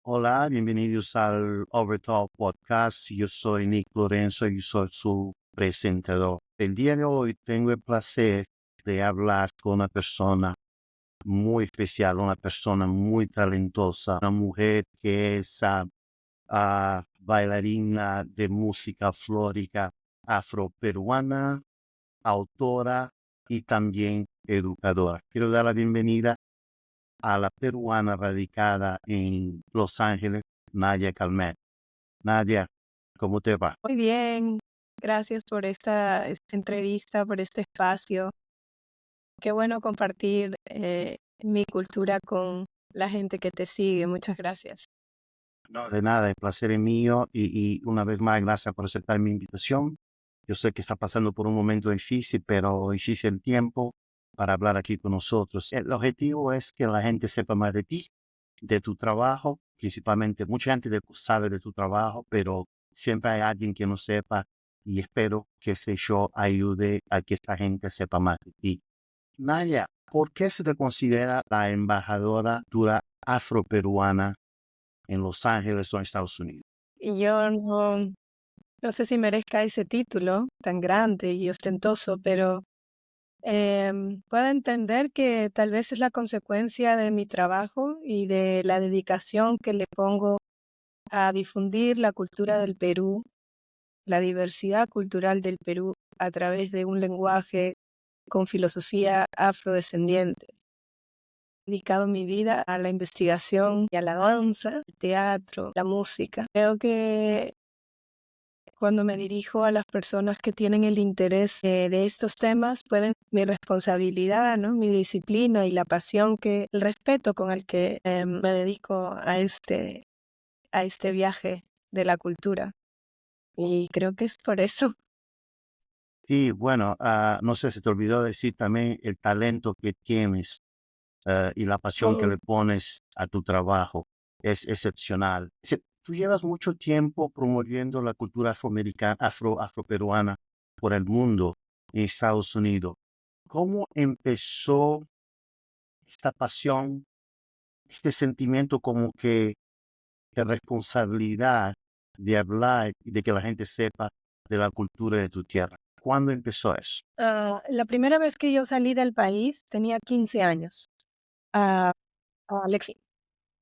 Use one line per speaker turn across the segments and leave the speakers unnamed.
Hola, bienvenidos al Overtalk Podcast. Yo soy Nick Lorenzo y soy su presentador. El día de hoy tengo el placer de hablar con una persona muy especial, una persona muy talentosa, una mujer que es bailarina de música flórica afroperuana, autora y también educadora. Quiero dar la bienvenida a la peruana radicada en Los Ángeles, Nadia Calmet. Nadia, ¿cómo te va?
Muy bien, gracias por esta entrevista, por este espacio. Qué bueno compartir mi cultura con la gente que te sigue. Muchas gracias.
No, de nada, el placer es mío y una vez más, gracias por aceptar mi invitación. Yo sé que está pasando por un momento difícil, pero hiciste el tiempo para hablar aquí con nosotros. El objetivo es que la gente sepa más de ti, de tu trabajo, principalmente mucha gente sabe de tu trabajo, pero siempre hay alguien que no sepa y espero que ese show ayude a que esta gente sepa más de ti. Nadia, ¿por qué se te considera la embajadora dura afroperuana en Los Ángeles o en Estados Unidos?
Y yo no sé si merezca ese título tan grande y ostentoso, pero puedo entender que tal vez es la consecuencia de mi trabajo y de la dedicación que le pongo a difundir la cultura del Perú, la diversidad cultural del Perú a través de un lenguaje con filosofía afrodescendiente. He dedicado mi vida a la investigación y a la danza, el teatro, la música. Creo que cuando me dirijo a las personas que tienen el interés de estos temas, pueden mi responsabilidad, ¿no? Mi disciplina y la pasión el respeto con el que me dedico a este viaje de la cultura. Y creo que es por eso.
Sí, bueno, no sé, se te olvidó decir también el talento que tienes y la pasión que
Mm.
le pones a tu trabajo es excepcional. Tú llevas mucho tiempo promoviendo la cultura afroamericana, afroperuana por el mundo en Estados Unidos. ¿Cómo empezó esta pasión, este sentimiento como que de responsabilidad de hablar y de que la gente sepa de la cultura de tu tierra? ¿Cuándo empezó eso?
La primera vez que yo salí del país tenía 15 años. Ah, Alex,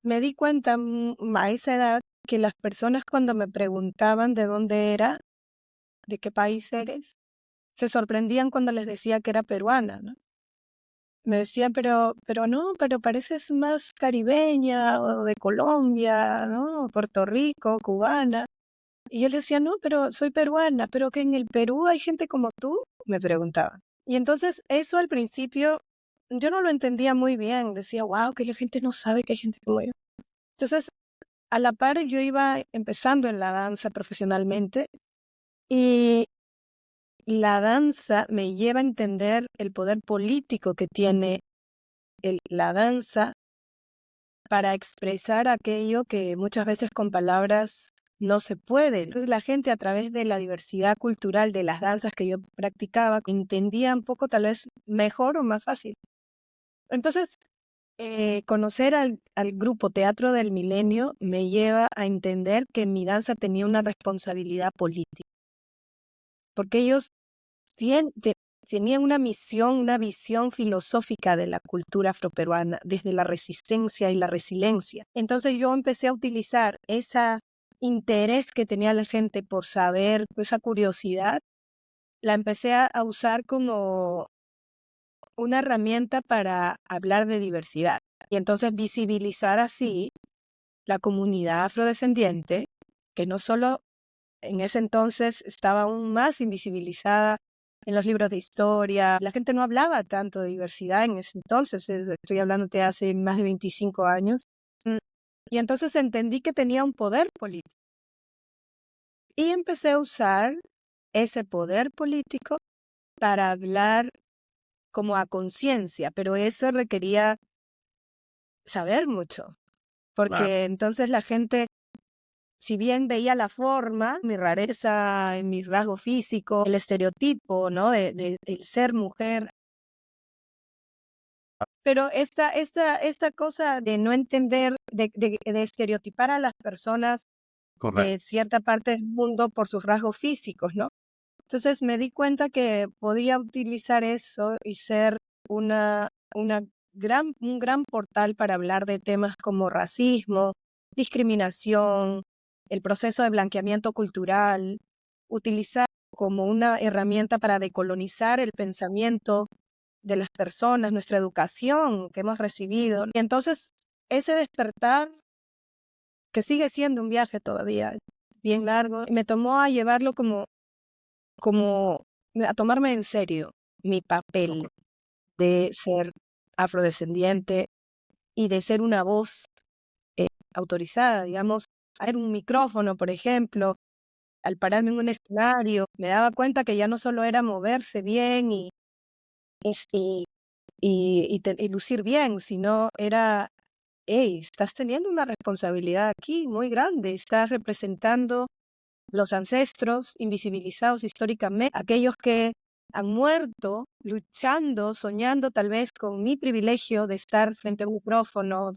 me di cuenta a esa edad que las personas cuando me preguntaban de dónde era, de qué país eres, se sorprendían cuando les decía que era peruana, ¿no? Me decían, pero no, pero pareces más caribeña o de Colombia, ¿no? Puerto Rico, cubana. Y yo les decía, no, pero soy peruana, pero que en el Perú hay gente como tú, me preguntaban. Y entonces eso al principio yo no lo entendía muy bien. Decía, wow, que la gente no sabe que hay gente como yo. Entonces, a la par yo iba empezando en la danza profesionalmente y la danza me lleva a entender el poder político que tiene la danza para expresar aquello que muchas veces con palabras no se puede. Entonces la gente a través de la diversidad cultural de las danzas que yo practicaba entendía un poco tal vez mejor o más fácil. Entonces, conocer al grupo Teatro del Milenio me lleva a entender que mi danza tenía una responsabilidad política, porque ellos tenían una misión, una visión filosófica de la cultura afroperuana, desde la resistencia y la resiliencia. Entonces yo empecé a utilizar ese interés que tenía la gente por saber, esa curiosidad, la empecé a usar como una herramienta para hablar de diversidad y entonces visibilizar así la comunidad afrodescendiente, que no solo en ese entonces estaba aún más invisibilizada en los libros de historia. La gente no hablaba tanto de diversidad en ese entonces, estoy hablando de hace más de 25 años. Mm, Y entonces entendí que tenía un poder político y empecé a usar ese poder político para hablar como a conciencia, pero eso requería saber mucho,
Claro.
porque entonces la gente, si bien veía la forma, mi rareza, en mi rasgo físico, el estereotipo, ¿no? Del ser mujer, Pero esta cosa de no entender, de estereotipar a las personas
Correcto.
de cierta parte del mundo por sus rasgos físicos, ¿no? Entonces me di cuenta que podía utilizar eso y ser un gran portal para hablar de temas como racismo, discriminación, el proceso de blanqueamiento cultural, utilizar como una herramienta para decolonizar el pensamiento de las personas, nuestra educación que hemos recibido. Y entonces ese despertar, que sigue siendo un viaje todavía bien largo, me tomó a llevarlo como a tomarme en serio mi papel de ser afrodescendiente y de ser una voz autorizada, digamos, a un micrófono, por ejemplo, al pararme en un escenario, me daba cuenta que ya no solo era moverse bien y, y lucir bien, sino era, hey, estás teniendo una responsabilidad aquí muy grande, estás representando los ancestros invisibilizados históricamente, aquellos que han muerto luchando, soñando tal vez con mi privilegio de estar frente a un micrófono,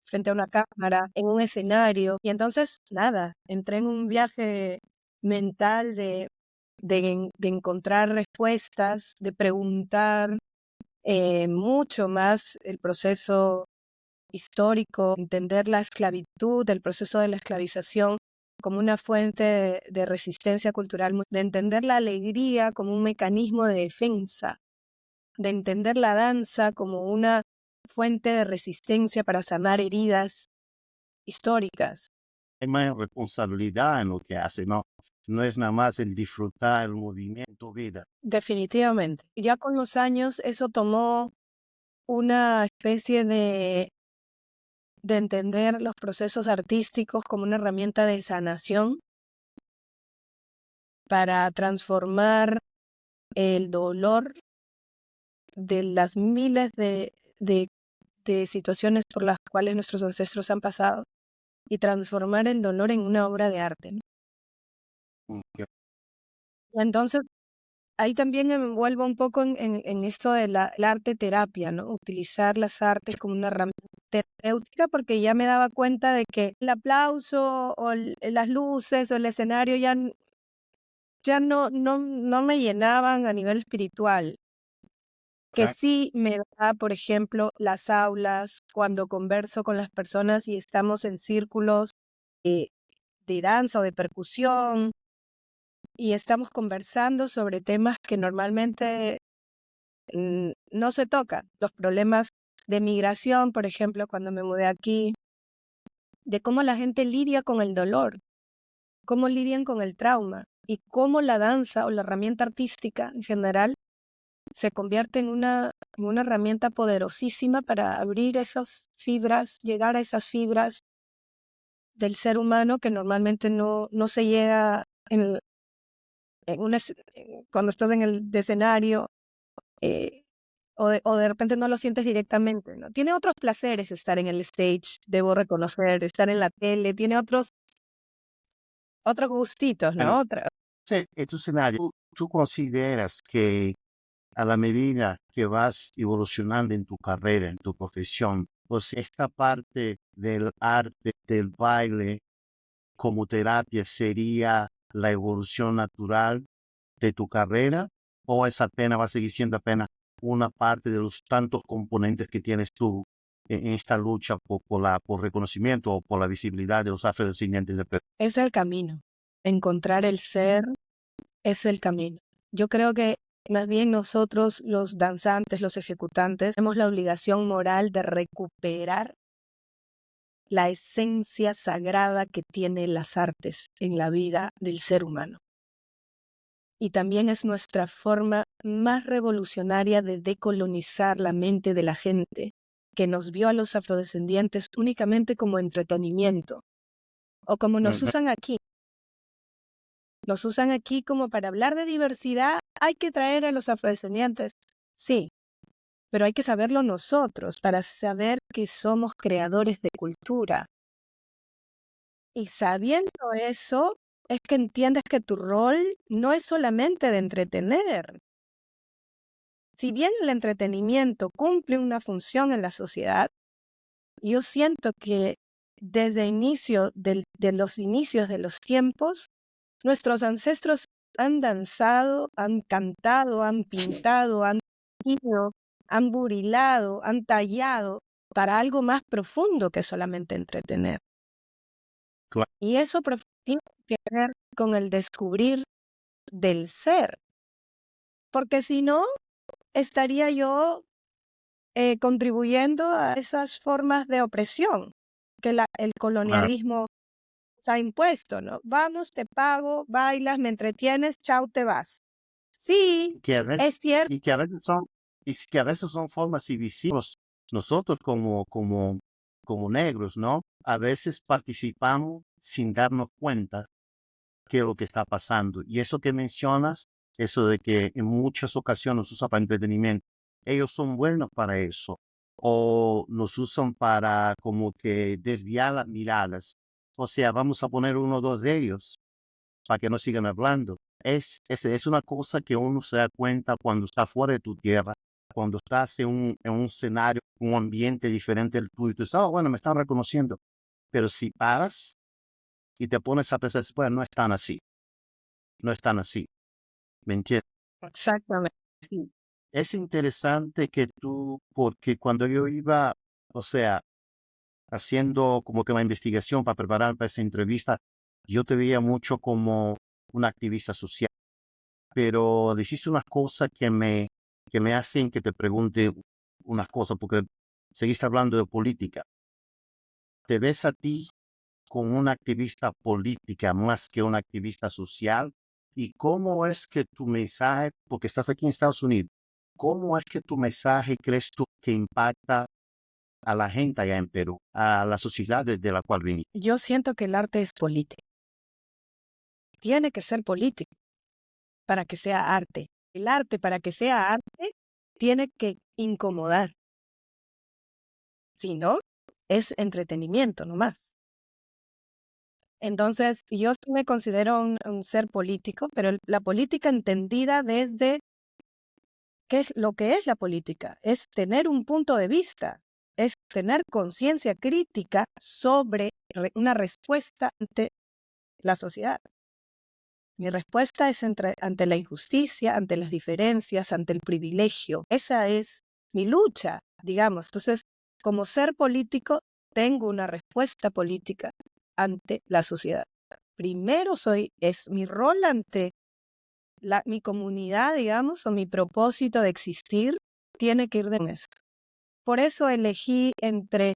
frente a una cámara, en un escenario. Y entonces, nada, entré en un viaje mental de encontrar respuestas, de preguntar mucho más el proceso histórico, entender la esclavitud, el proceso de la esclavización como una fuente de resistencia cultural, de entender la alegría como un mecanismo de defensa, de entender la danza como una fuente de resistencia para sanar heridas históricas.
Hay más responsabilidad en lo que hace, ¿no? No es nada más el disfrutar el movimiento, vida.
Definitivamente. Y ya con los años eso tomó una especie de entender los procesos artísticos como una herramienta de sanación para transformar el dolor de las miles de situaciones por las cuales nuestros ancestros han pasado y transformar el dolor en una obra de arte, ¿no?
Que
Entonces, ahí también me envuelvo un poco en esto de la arte terapia, ¿no? Utilizar las artes como una herramienta terapéutica, porque ya me daba cuenta de que el aplauso o las luces o el escenario ya no me llenaban a nivel espiritual. Que
Exacto.
sí me da, por ejemplo, las aulas, cuando converso con las personas y estamos en círculos eh, de danza o de percusión y estamos conversando sobre temas que normalmente no se tocan. Los problemas de migración, por ejemplo, cuando me mudé aquí, de cómo la gente lidia con el dolor, cómo lidian con el trauma y cómo la danza o la herramienta artística en general se convierte en una herramienta poderosísima para abrir esas fibras, llegar a esas fibras del ser humano que normalmente no se llega cuando estás en el escenario eh, o de repente no lo sientes directamente, ¿no? Tiene otros placeres estar en el stage, debo reconocer, estar en la tele, tiene otros gustitos,
Bueno,
¿no?
en tu escenario, ¿tú consideras que a la medida que vas evolucionando en tu carrera, en tu profesión, pues esta parte del arte, del baile como terapia sería la evolución natural de tu carrera o esa apenas va a seguir siendo apenas una parte de los tantos componentes que tienes tú en esta lucha por reconocimiento o por la visibilidad de los afrodescendientes de Perú?
Es el camino. Encontrar el ser es el camino. Yo creo que más bien nosotros, los danzantes, los ejecutantes, tenemos la obligación moral de recuperar la esencia sagrada que tienen las artes en la vida del ser humano. Y también es nuestra forma más revolucionaria de decolonizar la mente de la gente, que nos vio a los afrodescendientes únicamente como entretenimiento, o como nos
Ujú.
usan aquí. Nos usan aquí como para hablar de diversidad, hay que traer a los afrodescendientes. Sí, pero hay que saberlo nosotros para saber que somos creadores de cultura. Y sabiendo eso, es que entiendes que tu rol no es solamente de entretener, Si bien el entretenimiento cumple una función en la sociedad, yo siento que desde de los inicios de los tiempos, nuestros ancestros han danzado, han cantado, han pintado, han tejido, han burilado, han tallado para algo más profundo que solamente entretener.
Claro.
Y eso tiene que ver con el descubrir del ser, porque si no, estaría yo contribuyendo a esas formas de opresión que el
Claro.
colonialismo ha impuesto, ¿no? Vamos, te pago, bailas, me entretienes, chao, te vas. Sí,
Que a veces,
es cierto.
y que a veces son, que a veces son formas invisibles. Nosotros como negros, ¿no? A veces participamos sin darnos cuenta qué es lo que está pasando. Y eso que mencionas, eso de que en muchas ocasiones usan para entretenimiento, ellos son buenos para eso. O nos usan para como que desviar las miradas. O sea, vamos a poner uno o dos de ellos para que no sigan hablando. Es una cosa que uno se da cuenta cuando está fuera de tu tierra, cuando estás en un escenario, un ambiente diferente del tuyo. Y tú dices, oh, bueno, me están reconociendo. Pero si paras y te pones a pensar, bueno, no están así, no están así. ¿Me entiendes?
Exactamente, sí.
Es interesante que tú, porque cuando yo iba, o sea, haciendo como que una investigación para preparar para esa entrevista, yo te veía mucho como un activista social, pero decís unas cosas que me hacen que te pregunte unas cosas, porque seguiste hablando de política. ¿Te ves a ti como una activista política más que una activista social? ¿Y cómo es que tu mensaje, porque estás aquí en Estados Unidos, cómo es que tu mensaje crees tú que impacta a la gente allá en Perú, a la sociedad de la cual viniste?
Yo siento que el arte es político. Tiene que ser político para que sea arte. El arte, para que sea arte, tiene que incomodar. Si no, es entretenimiento nomás. Entonces, yo sí me considero un ser político, pero la política entendida desde qué es lo que es la política. Es tener un punto de vista, es tener conciencia crítica sobre una respuesta ante la sociedad. Mi respuesta es ante la injusticia, ante las diferencias, ante el privilegio. Esa es mi lucha, digamos. Entonces, como ser político, tengo una respuesta política ante la sociedad. Primero es mi rol ante mi comunidad, digamos, o mi propósito de existir, tiene que ir de eso. Por eso elegí entre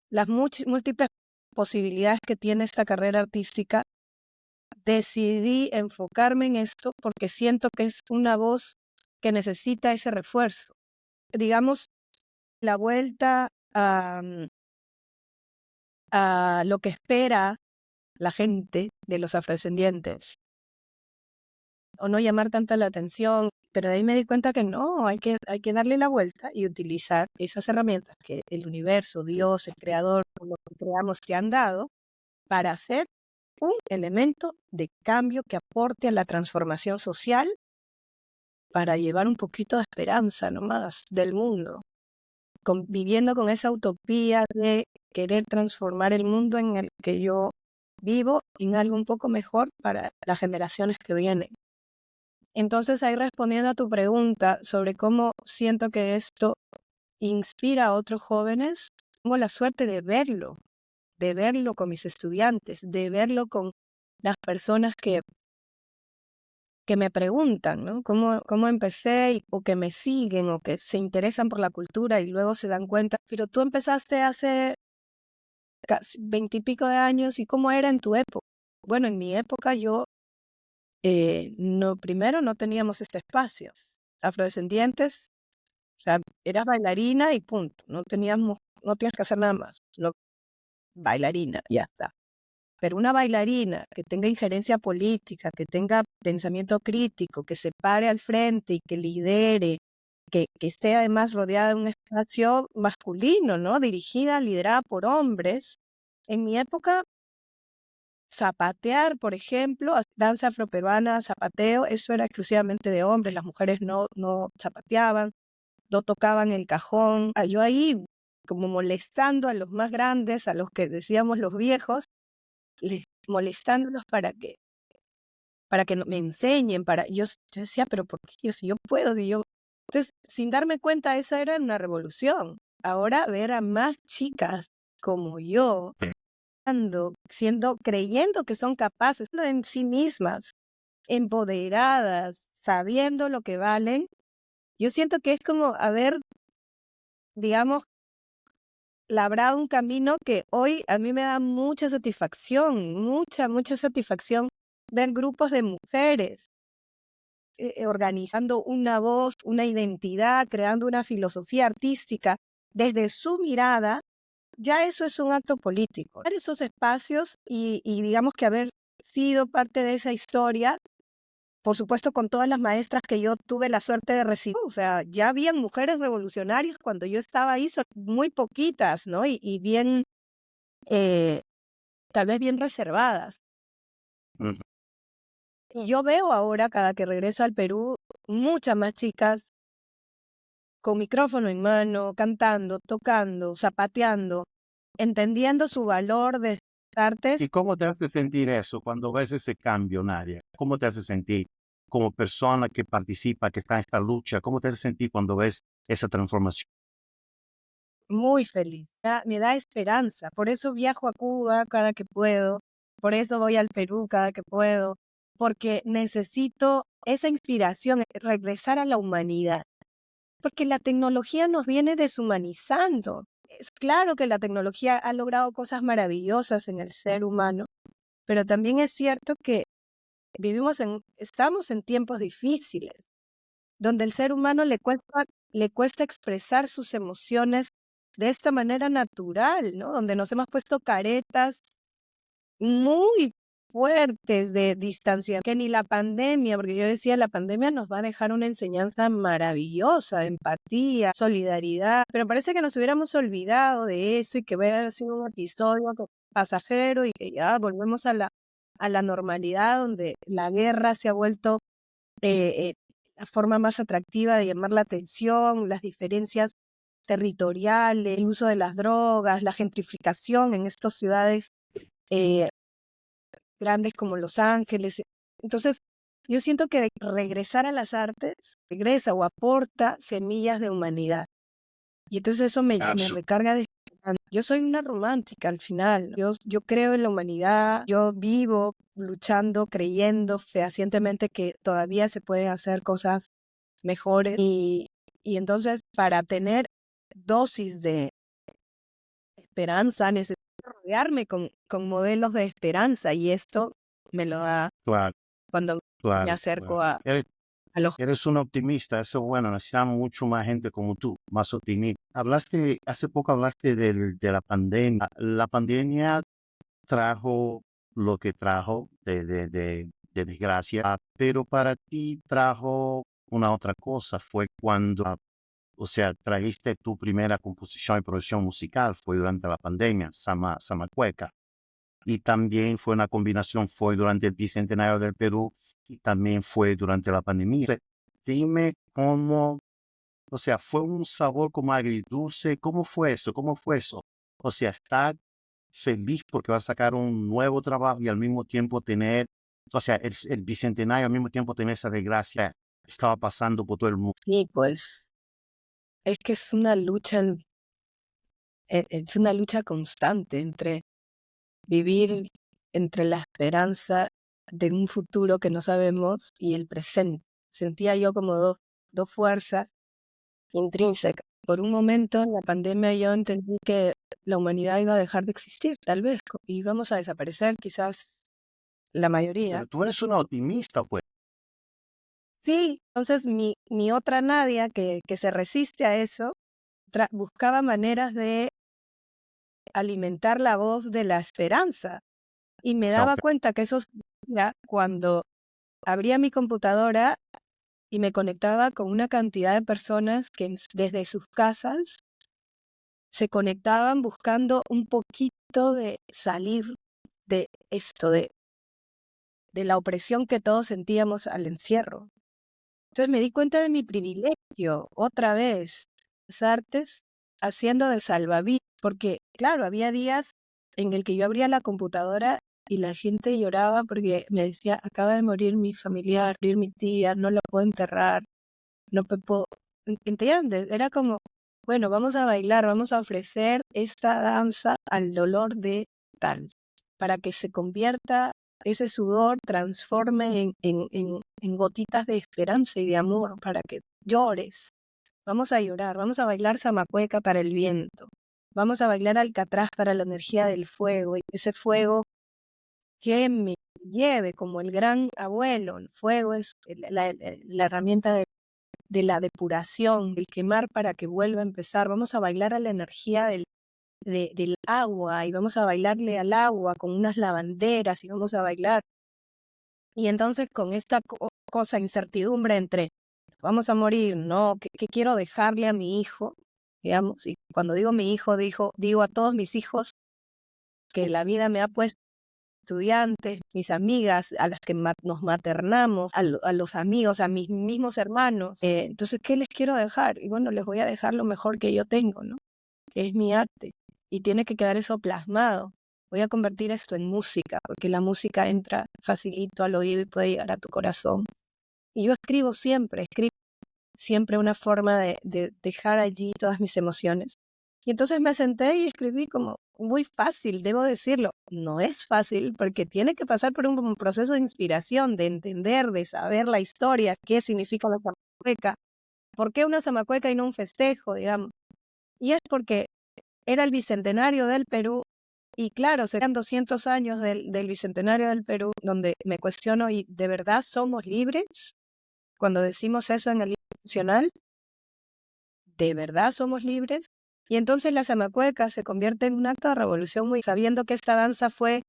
las múltiples posibilidades que tiene esta carrera artística, decidí enfocarme en esto porque siento que es una voz que necesita ese refuerzo. Digamos, la vuelta a lo que espera la gente de los afrodescendientes, o no llamar tanta la atención, pero de ahí me di cuenta que no, hay que darle la vuelta y utilizar esas herramientas que el universo, Dios, el creador, lo que creamos te han dado para hacer un elemento de cambio que aporte a la transformación social para llevar un poquito de esperanza nomás del mundo, viviendo con esa utopía de querer transformar el mundo en el que yo vivo en algo un poco mejor para las generaciones que vienen. Entonces, ahí respondiendo a tu pregunta sobre cómo siento que esto inspira a otros jóvenes, tengo la suerte de verlo con mis estudiantes, de verlo con las personas que me preguntan, ¿no? ¿Cómo empecé? O que me siguen, o que se interesan por la cultura y luego se dan cuenta, pero tú empezaste hace casi 20 y pico de años, ¿y cómo era en tu época? Bueno, en mi época primero no teníamos este espacio. Afrodescendientes, o sea, eras bailarina y punto. No tienes que hacer nada más. Bailarina, ya está. Pero una bailarina que tenga injerencia política, que tenga pensamiento crítico, que se pare al frente y que lidere, que esté además rodeada de un espacio masculino, ¿no? Dirigida, liderada por hombres. En mi época, zapatear, por ejemplo, danza afroperuana, zapateo, eso era exclusivamente de hombres, las mujeres no zapateaban. no tocaban el cajón. Yo ahí como molestando a los más grandes, a los que decíamos los viejos, molestándolos para que me enseñen, yo decía, pero ¿por qué? Si yo puedo, si yo... Entonces, sin darme cuenta, esa era una revolución. Ahora ver a más chicas como yo, creyendo que son capaces en sí mismas, empoderadas, sabiendo lo que valen, yo siento que es como haber, digamos, labrado un camino que hoy a mí me da mucha satisfacción, mucha satisfacción ver grupos de mujeres organizando una voz, una identidad, creando una filosofía artística desde su mirada. Ya eso es un acto político. Ver esos espacios y digamos que haber sido parte de esa historia, por supuesto con todas las maestras que yo tuve la suerte de recibir. O sea, ya habían mujeres revolucionarias cuando yo estaba ahí, son muy poquitas, ¿no? Y bien, eh, tal vez bien reservadas.
Ujú.
Y yo veo ahora, cada que regreso al Perú, muchas más chicas con micrófono en mano, cantando, tocando, zapateando, entendiendo su valor de artes.
¿Y cómo te hace sentir eso cuando ves ese cambio, Nadia? ¿Cómo te hace sentir como persona que participa, que está en esta lucha? ¿Cómo te hace sentir cuando ves esa transformación?
Muy feliz, me da esperanza. Por eso viajo a Cuba cada que puedo, por eso voy al Perú cada que puedo, porque necesito esa inspiración, regresar a la humanidad. Porque la tecnología nos viene deshumanizando. Es claro que la tecnología ha logrado cosas maravillosas en el ser humano, pero también es cierto que estamos en tiempos difíciles, donde el ser humano le cuesta expresar sus emociones de esta manera natural, ¿no? Donde nos hemos puesto caretas muy fuertes de distancia, que ni la pandemia, porque yo decía, la pandemia nos va a dejar una enseñanza maravillosa de empatía, solidaridad, pero parece que nos hubiéramos olvidado de eso y que va a haber sido un episodio pasajero y que ya volvemos a la normalidad, donde la guerra se ha vuelto la forma más atractiva de llamar la atención, las diferencias territoriales, el uso de las drogas, la gentrificación en estas ciudades eh, grandes como Los Ángeles. Entonces, yo siento que regresar a las artes regresa o aporta semillas de humanidad. Y entonces eso me recarga de esperanza. Yo soy una romántica al final. Yo creo en la humanidad. Yo vivo luchando, creyendo fehacientemente que todavía se pueden hacer cosas mejores. Y entonces, para tener dosis de esperanza, necesito rodearme con modelos de esperanza. Y esto me lo da
Claro,
cuando me
claro,
acerco
claro.
a los...
Eres un optimista, eso es bueno, necesitamos mucho más gente como tú, más optimista. Hace poco hablaste de la pandemia. La pandemia trajo lo que trajo de desgracia, pero para ti trajo una otra cosa, fue cuando, o sea, trajiste tu primera composición y producción musical, fue durante la pandemia, Samacueca, y también fue una combinación, fue durante el bicentenario del Perú y también fue durante la pandemia. Dime cómo, o sea, fue un sabor como agridulce, ¿cómo fue eso? ¿Cómo fue eso? O sea, estar feliz porque va a sacar un nuevo trabajo y al mismo tiempo tener, o sea, el bicentenario al mismo tiempo tener esa desgracia que estaba pasando por todo el mundo.
Sí, pues es que es una lucha constante entre vivir entre la esperanza de un futuro que no sabemos y el presente. Sentía yo como dos fuerzas intrínsecas. Por un momento en la pandemia yo entendí que la humanidad iba a dejar de existir, tal vez, y íbamos a desaparecer, quizás la mayoría.
Pero tú eres una optimista, pues.
Sí, entonces mi otra Nadia que se resiste a eso, buscaba maneras de alimentar la voz de la esperanza. Y me daba
Ok.
cuenta que eso sucedía cuando abría mi computadora y me conectaba con una cantidad de personas que desde sus casas se conectaban buscando un poquito de salir de esto, de la opresión que todos sentíamos al encierro. Entonces me di cuenta de mi privilegio otra vez artes haciendo de salvavidas, porque claro, había días en el que yo abría la computadora y la gente lloraba porque me decía, acaba de morir mi familiar, morir mi tía, no la puedo enterrar, no puedo, ¿entiendes? Era como, bueno, vamos a bailar, vamos a ofrecer esta danza al dolor de tal, para que se convierta, ese sudor transforme en gotitas de esperanza y de amor, para que llores. Vamos a llorar, vamos a bailar zamacueca para el viento, vamos a bailar alcatraz para la energía del fuego, y ese fuego que me lleve como el gran abuelo. El fuego es la herramienta de la depuración, del quemar para que vuelva a empezar. Vamos a bailar a la energía del agua y vamos a bailarle al agua con unas lavanderas y vamos a bailar. Y entonces con esta cosa, incertidumbre entre vamos a morir, ¿no? ¿Qué quiero dejarle a mi hijo? Digamos, y cuando digo mi hijo, digo a todos mis hijos que la vida me ha puesto, estudiantes, mis amigas, a las que nos maternamos, a los amigos, a mis mismos hermanos. Entonces, ¿qué les quiero dejar? Y bueno, les voy a dejar lo mejor que yo tengo, ¿no? Que es mi arte. Y tiene que quedar eso plasmado. Voy a convertir esto en música, porque la música entra facilito al oído y puede llegar a tu corazón. Y yo escribo siempre una forma de dejar allí todas mis emociones. Y entonces me senté y escribí como muy fácil, debo decirlo. No es fácil porque tiene que pasar por un proceso de inspiración, de entender, de saber la historia, qué significa la zamacueca, por qué una zamacueca y no un festejo, digamos. Y es porque era el bicentenario del Perú y claro, serán 200 años del bicentenario del Perú, donde me cuestiono, ¿y de verdad somos libres? Cuando decimos eso en el libro nacional, ¿de verdad somos libres? Y entonces la zamacueca se convierte en un acto de revolución, muy sabiendo que esta danza fue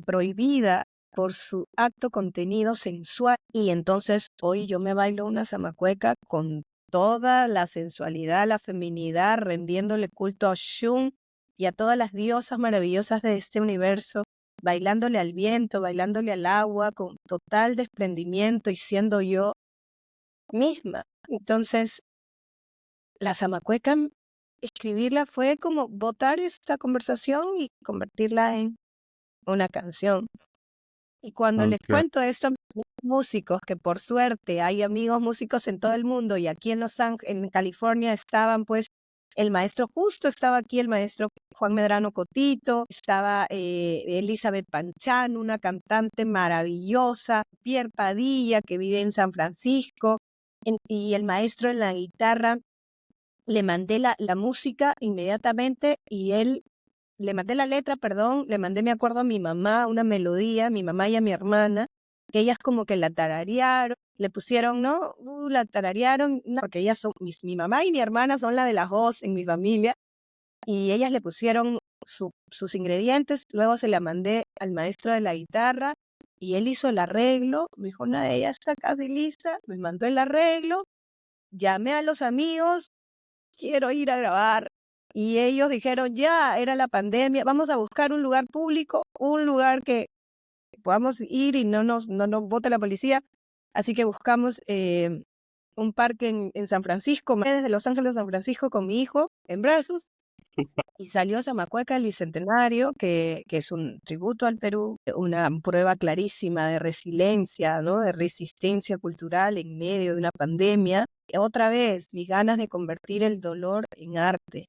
prohibida por su acto contenido sensual. Y entonces hoy yo me bailo una zamacueca con toda la sensualidad, la feminidad, rendiéndole culto a Shun y a todas las diosas maravillosas de este universo, bailándole al viento, bailándole al agua, con total desprendimiento y siendo yo misma. Entonces, la zamacueca, escribirla fue como botar esta conversación y convertirla en una canción. Y cuando les
Ok.
cuento esto a mis músicos, que por suerte hay amigos músicos en todo el mundo, y aquí en en California estaban pues, el maestro justo estaba aquí, el maestro Juan Medrano Cotito, estaba Elizabeth Panchán, una cantante maravillosa, Pierre Padilla, que vive en San Francisco, y el maestro en la guitarra. Le mandé la música inmediatamente y él, le mandé la letra, perdón, le mandé, me acuerdo, a mi mamá una melodía, a mi mamá y a mi hermana, que ellas como que la tararearon, le pusieron, ¿no? La tararearon, no, porque ellas son, mi mamá y mi hermana son la de la voz en mi familia, y ellas le pusieron sus ingredientes, luego se la mandé al maestro de la guitarra, y él hizo el arreglo, me dijo, una de ellas está casi lista, me mandó el arreglo, llamé a los amigos, quiero ir a grabar. Y ellos dijeron, ya, era la pandemia, vamos a buscar un lugar público, un lugar que podamos ir y no nos bote la policía. Así que buscamos un parque en San Francisco, desde Los Ángeles a San Francisco con mi hijo en brazos. Y salió Zamacueca el Bicentenario, que es un tributo al Perú, una prueba clarísima de resiliencia, ¿no? De resistencia cultural en medio de una pandemia. Otra vez, mis ganas de convertir el dolor en arte.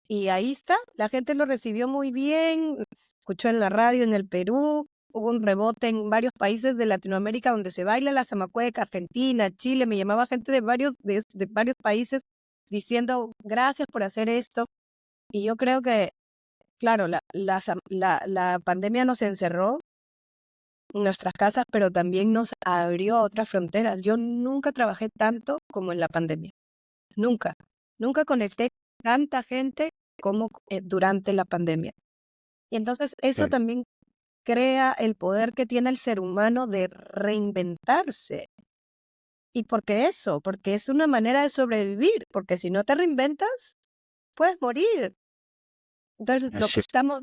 Y ahí está, la gente lo recibió muy bien, escuchó en la radio en el Perú, hubo un rebote en varios países de Latinoamérica donde se baila la zamacueca, Argentina, Chile, me llamaba gente de varios países diciendo gracias por hacer esto. Y yo creo que, claro, la pandemia nos encerró en nuestras casas, pero también nos abrió otras fronteras. Yo nunca trabajé tanto como en la pandemia. Nunca. Nunca conecté tanta gente como durante la pandemia. Y entonces eso
Ok.
también crea el poder que tiene el ser humano de reinventarse. ¿Y por qué eso? Porque es una manera de sobrevivir, porque si no te reinventas, puedes morir. Entonces,
Así,
los que
es
estamos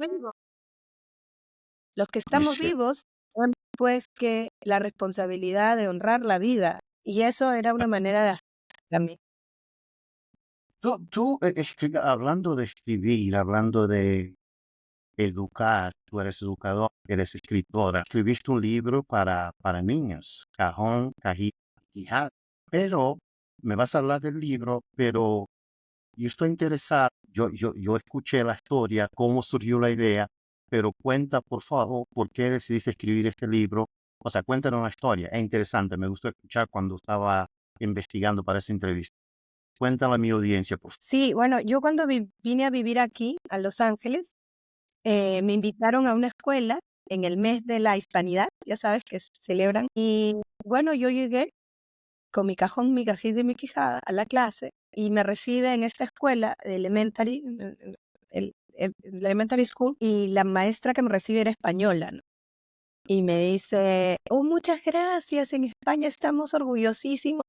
cierto.
vivos, tenemos pues que la responsabilidad de honrar la vida. Y eso era una manera de hacer también.
Hablando de escribir, hablando de educar, tú eres educador, eres escritora, escribiste un libro para niños, Cajón, Cajita, Quijada, pero me vas a hablar del libro, pero yo estoy interesado, yo escuché la historia, cómo surgió la idea, pero cuenta, por favor, por qué decidiste escribir este libro. O sea, cuéntanos la historia. Es interesante, me gustó escuchar cuando estaba investigando para esa entrevista. Cuéntale a mi audiencia, por favor.
Sí, bueno, yo cuando vine a vivir aquí, a Los Ángeles, me invitaron a una escuela en el mes de la hispanidad, ya sabes que celebran. Y bueno, yo llegué con mi cajón, mi cajita y mi quijada a la clase y me recibe en esta escuela de elementary, el elementary school, y la maestra que me recibe era española, ¿no? Y me dice, oh, muchas gracias, en España estamos orgullosísimos,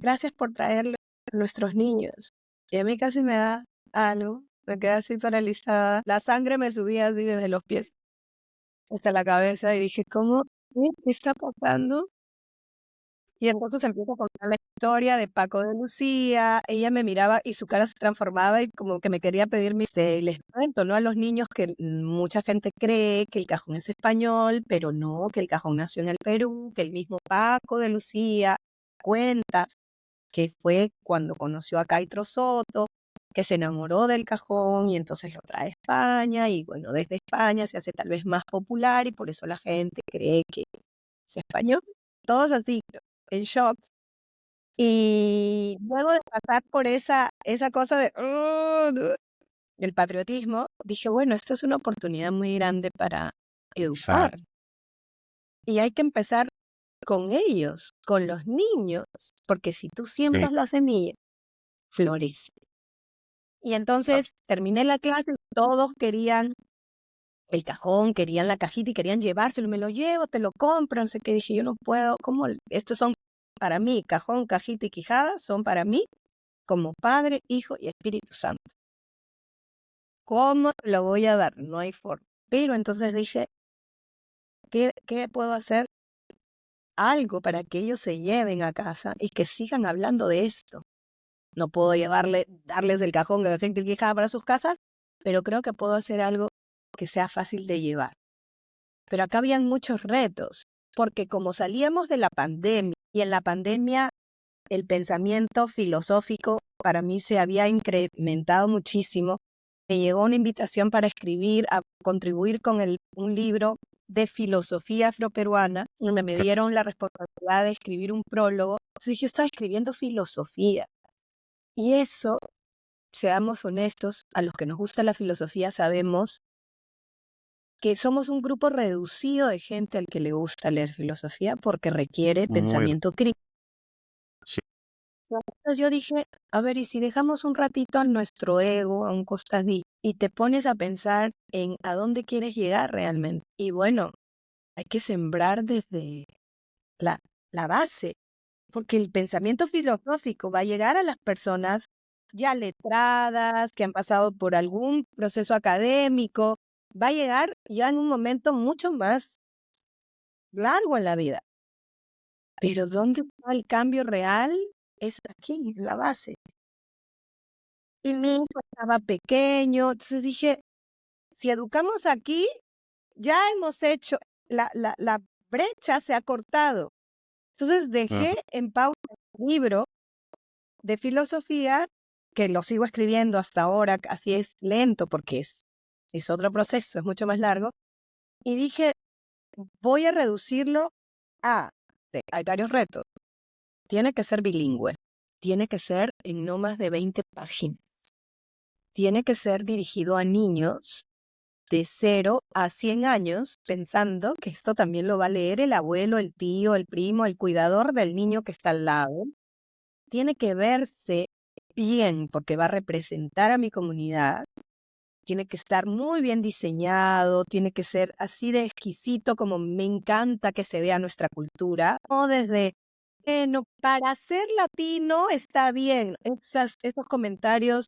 gracias por traerle a nuestros niños. Y a mí casi me da algo, me quedé así paralizada, la sangre me subía así desde los pies hasta la cabeza y dije, ¿cómo? ¿Qué está pasando? Y entonces empiezo a contar la historia de Paco de Lucía, ella me miraba y su cara se transformaba y como que me quería pedir les cuento, ¿no? A los niños que mucha gente cree que el cajón es español, pero no, que el cajón nació en el Perú, que el mismo Paco de Lucía cuenta que fue cuando conoció a Caitro Soto, que se enamoró del cajón y entonces lo trae a España y bueno, desde España se hace tal vez más popular y por eso la gente cree que es español. Todos así, en shock. Y luego de pasar por esa cosa de el patriotismo, dije, bueno, esto es una oportunidad muy grande para educar.
Exacto.
Y hay que empezar con ellos, con los niños, porque si tú
Sí.
siembras la semilla, florece. Y
Ah,
entonces terminé la clase, todos querían el cajón, querían la cajita y querían llevárselo, me lo llevo, te lo compro, no sé qué, dije, yo no puedo, ¿cómo? Estos son para mí, cajón, cajita y quijada, son para mí como Padre, Hijo y Espíritu Santo. ¿Cómo lo voy a dar? No hay forma. Pero entonces dije, ¿qué puedo hacer? Algo para que ellos se lleven a casa y que sigan hablando de esto. No puedo darles el cajón de la gente quijada para sus casas, pero creo que puedo hacer algo que sea fácil de llevar. Pero acá habían muchos retos, porque como salíamos de la pandemia, y en la pandemia el pensamiento filosófico para mí se había incrementado muchísimo, me llegó una invitación para escribir, a contribuir con un libro de filosofía afroperuana, y me dieron la responsabilidad de escribir un prólogo. Entonces yo estaba escribiendo filosofía, y eso, seamos honestos, a los que nos gusta la filosofía sabemos que somos un grupo reducido de gente al que le gusta leer filosofía porque requiere
muy
pensamiento crítico.
sí.
Entonces yo dije, a ver, ¿y si dejamos un ratito a nuestro ego, a un costadillo, y te pones a pensar en a dónde quieres llegar realmente? Y bueno, hay que sembrar desde la, la base, porque el pensamiento filosófico va a llegar a las personas ya letradas, que han pasado por algún proceso académico, va a llegar ya en un momento mucho más largo en la vida. Pero ¿dónde está el cambio real? Es aquí, en la base. Y mi hijo estaba pequeño, entonces dije, si educamos aquí, ya hemos hecho, la brecha se ha cortado. Entonces
Ujú.
dejé en pausa el libro de filosofía, que lo sigo escribiendo hasta ahora, así es lento porque es otro proceso, es mucho más largo, y dije, voy a reducirlo a, hay varios retos, tiene que ser bilingüe, tiene que ser en no más de 20 páginas, tiene que ser dirigido a niños de 0 a 100 años, pensando que esto también lo va a leer el abuelo, el tío, el primo, el cuidador del niño que está al lado. Tiene que verse bien porque va a representar a mi comunidad. Tiene que estar muy bien diseñado, tiene que ser así de exquisito como me encanta que se vea nuestra cultura. O desde, bueno, para ser latino está bien. Esos comentarios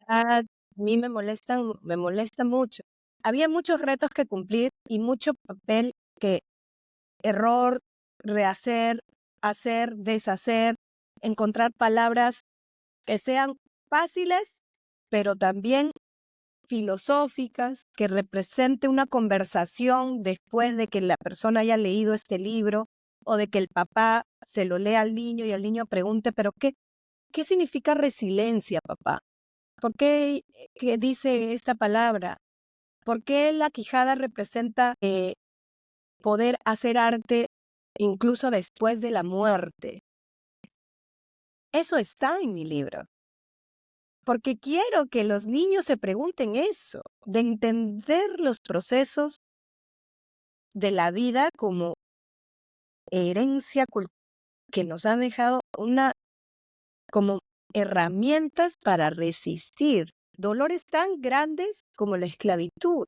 a mí me molestan mucho. Había muchos retos que cumplir y mucho papel que error, rehacer, hacer, deshacer, encontrar palabras que sean fáciles, pero también filosóficas, que represente una conversación después de que la persona haya leído este libro o de que el papá se lo lea al niño y el niño pregunte, pero ¿qué significa resiliencia, papá? ¿Por qué qué dice esta palabra? ¿Por qué la quijada representa poder hacer arte incluso después de la muerte? Eso está en mi libro, porque quiero que los niños se pregunten eso, de entender los procesos de la vida como herencia que nos han dejado como herramientas para resistir dolores tan grandes como la esclavitud.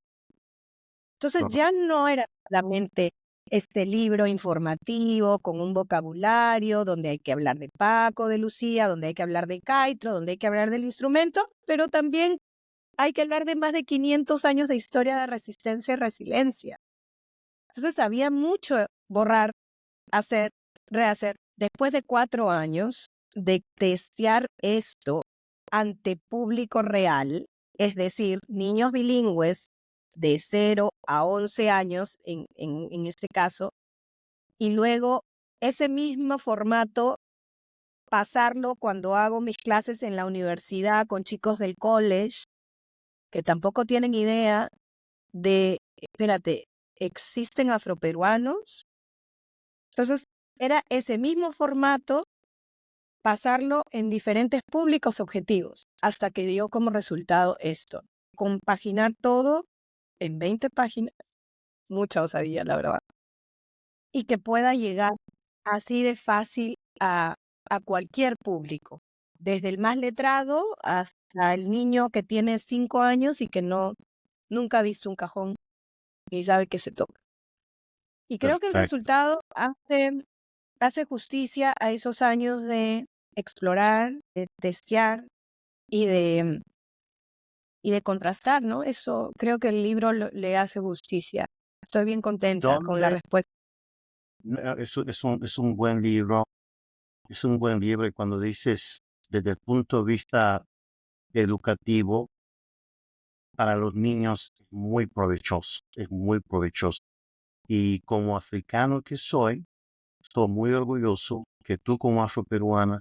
Entonces
Correcto.
ya no era solamente este libro informativo con un vocabulario donde hay que hablar de Paco, de Lucía, donde hay que hablar de Caitro, donde hay que hablar del instrumento, pero también hay que hablar de más de 500 años de historia de resistencia y resiliencia. Entonces había mucho borrar, hacer, rehacer. Después de 4 años de testear esto ante público real, es decir, niños bilingües de 0 a 11 años en este caso, y luego ese mismo formato pasarlo cuando hago mis clases en la universidad con chicos del college, que tampoco tienen idea de, espérate, ¿existen afroperuanos? Entonces, era ese mismo formato, pasarlo en diferentes públicos objetivos, hasta que dio como resultado esto. Compaginar todo en 20 páginas, mucha osadía, la verdad, y que pueda llegar así de fácil a cualquier público, desde el más letrado hasta el niño que tiene 5 años y que nunca ha visto un cajón ni sabe qué se toca. Y creo que el
Perfecto.
resultado hace justicia a esos años de explorar, de testear y de contrastar, ¿no? Eso creo que el libro le hace justicia. Estoy bien contenta con la
¿Dónde?
respuesta.
Es un buen libro, es un buen libro y cuando dices desde el punto de vista educativo para los niños, es muy provechoso. Y como africano que soy, estoy muy orgulloso que tú como afroperuana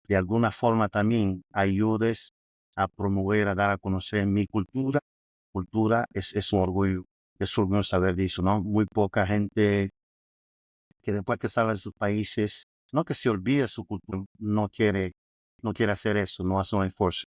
de alguna forma también ayudes a promover, a dar a conocer mi cultura. Cultura es un orgullo saber de eso, ¿no? Muy poca gente que después que sale de sus países, no que se olvide su cultura, no quiere hacer eso, no hace un esfuerzo.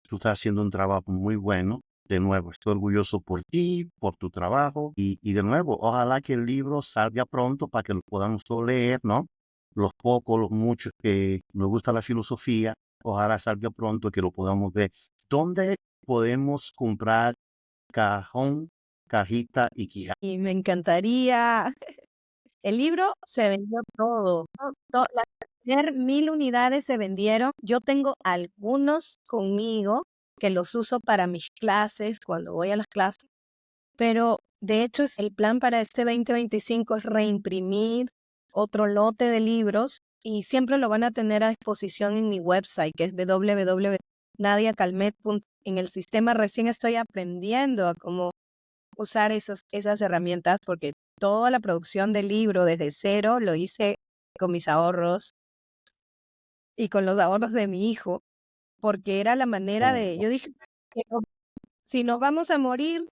Tú estás haciendo un trabajo muy bueno. De nuevo, estoy orgulloso por ti, por tu trabajo y de nuevo, ojalá que el libro salga pronto para que lo podamos todos leer, ¿no? Los pocos, los muchos que nos gusta la filosofía, ojalá salga pronto que lo podamos ver. ¿Dónde podemos comprar cajón, cajita y quija?
Y me encantaría. El libro se vendió todo. Las primeras 1000 unidades se vendieron. Yo tengo algunos conmigo que los uso para mis clases, cuando voy a las clases, pero de hecho el plan para este 2025 es reimprimir otro lote de libros y siempre lo van a tener a disposición en mi website, que es www.nadiacalmet.com. En el sistema recién estoy aprendiendo a cómo usar esas herramientas porque toda la producción del libro desde cero lo hice con mis ahorros y con los ahorros de mi hijo, porque era la manera
Oh,
yo dije, "Pero si nos vamos a morir,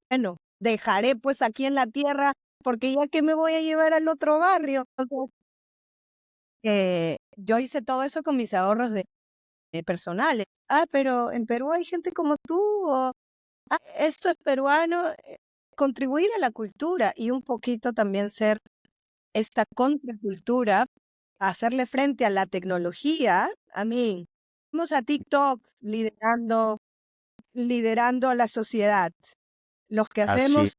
bueno, dejaré pues aquí en la tierra, porque ya que me voy a llevar al otro barrio". Entonces, yo hice todo eso con mis ahorros de personales. Pero en Perú hay gente como tú, o esto es peruano, contribuir a la cultura y un poquito también ser esta contracultura, hacerle frente a la tecnología. A mí, vamos a TikTok liderando a la sociedad. Los que
así,
hacemos,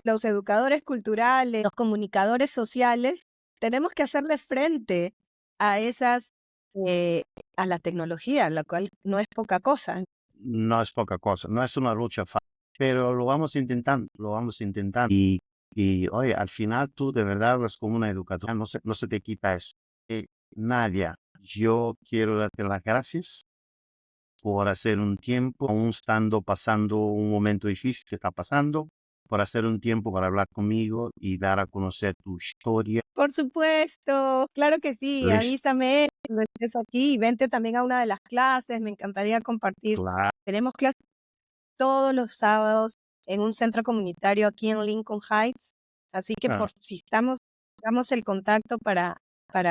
los educadores culturales, los comunicadores sociales, tenemos que hacerle frente a eh, a la tecnología, la cual no es poca cosa.
no es poca cosa, no es una lucha fácil, pero lo vamos intentando, lo vamos intentando. Y oye, al final tú de verdad eres como una educadora, no se te quita eso. Nadia, yo quiero darte las gracias por hacer un tiempo, aún estando pasando un momento difícil que está pasando, por hacer un tiempo para hablar conmigo y dar a conocer tu historia.
Por supuesto, claro que sí,
Listo,
avísame cuando estés aquí y vente también a una de las clases, me encantaría compartir.
claro.
Tenemos clases todos los sábados en un centro comunitario aquí en Lincoln Heights, así que por si estamos damos el contacto para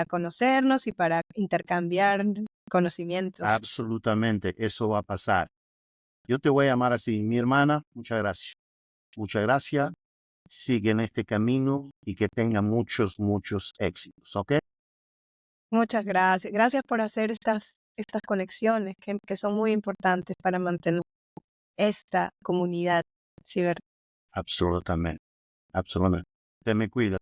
conocernos y para intercambiar conocimientos.
Absolutamente, eso va a pasar. Yo te voy a llamar así, mi hermana, muchas gracias. Muchas gracias. Sigue en este camino y que tenga muchos, muchos éxitos, ¿ok?
Muchas gracias. Gracias por hacer estas conexiones que son muy importantes para mantener esta comunidad ciber.
Absolutamente, absolutamente. Te me cuida.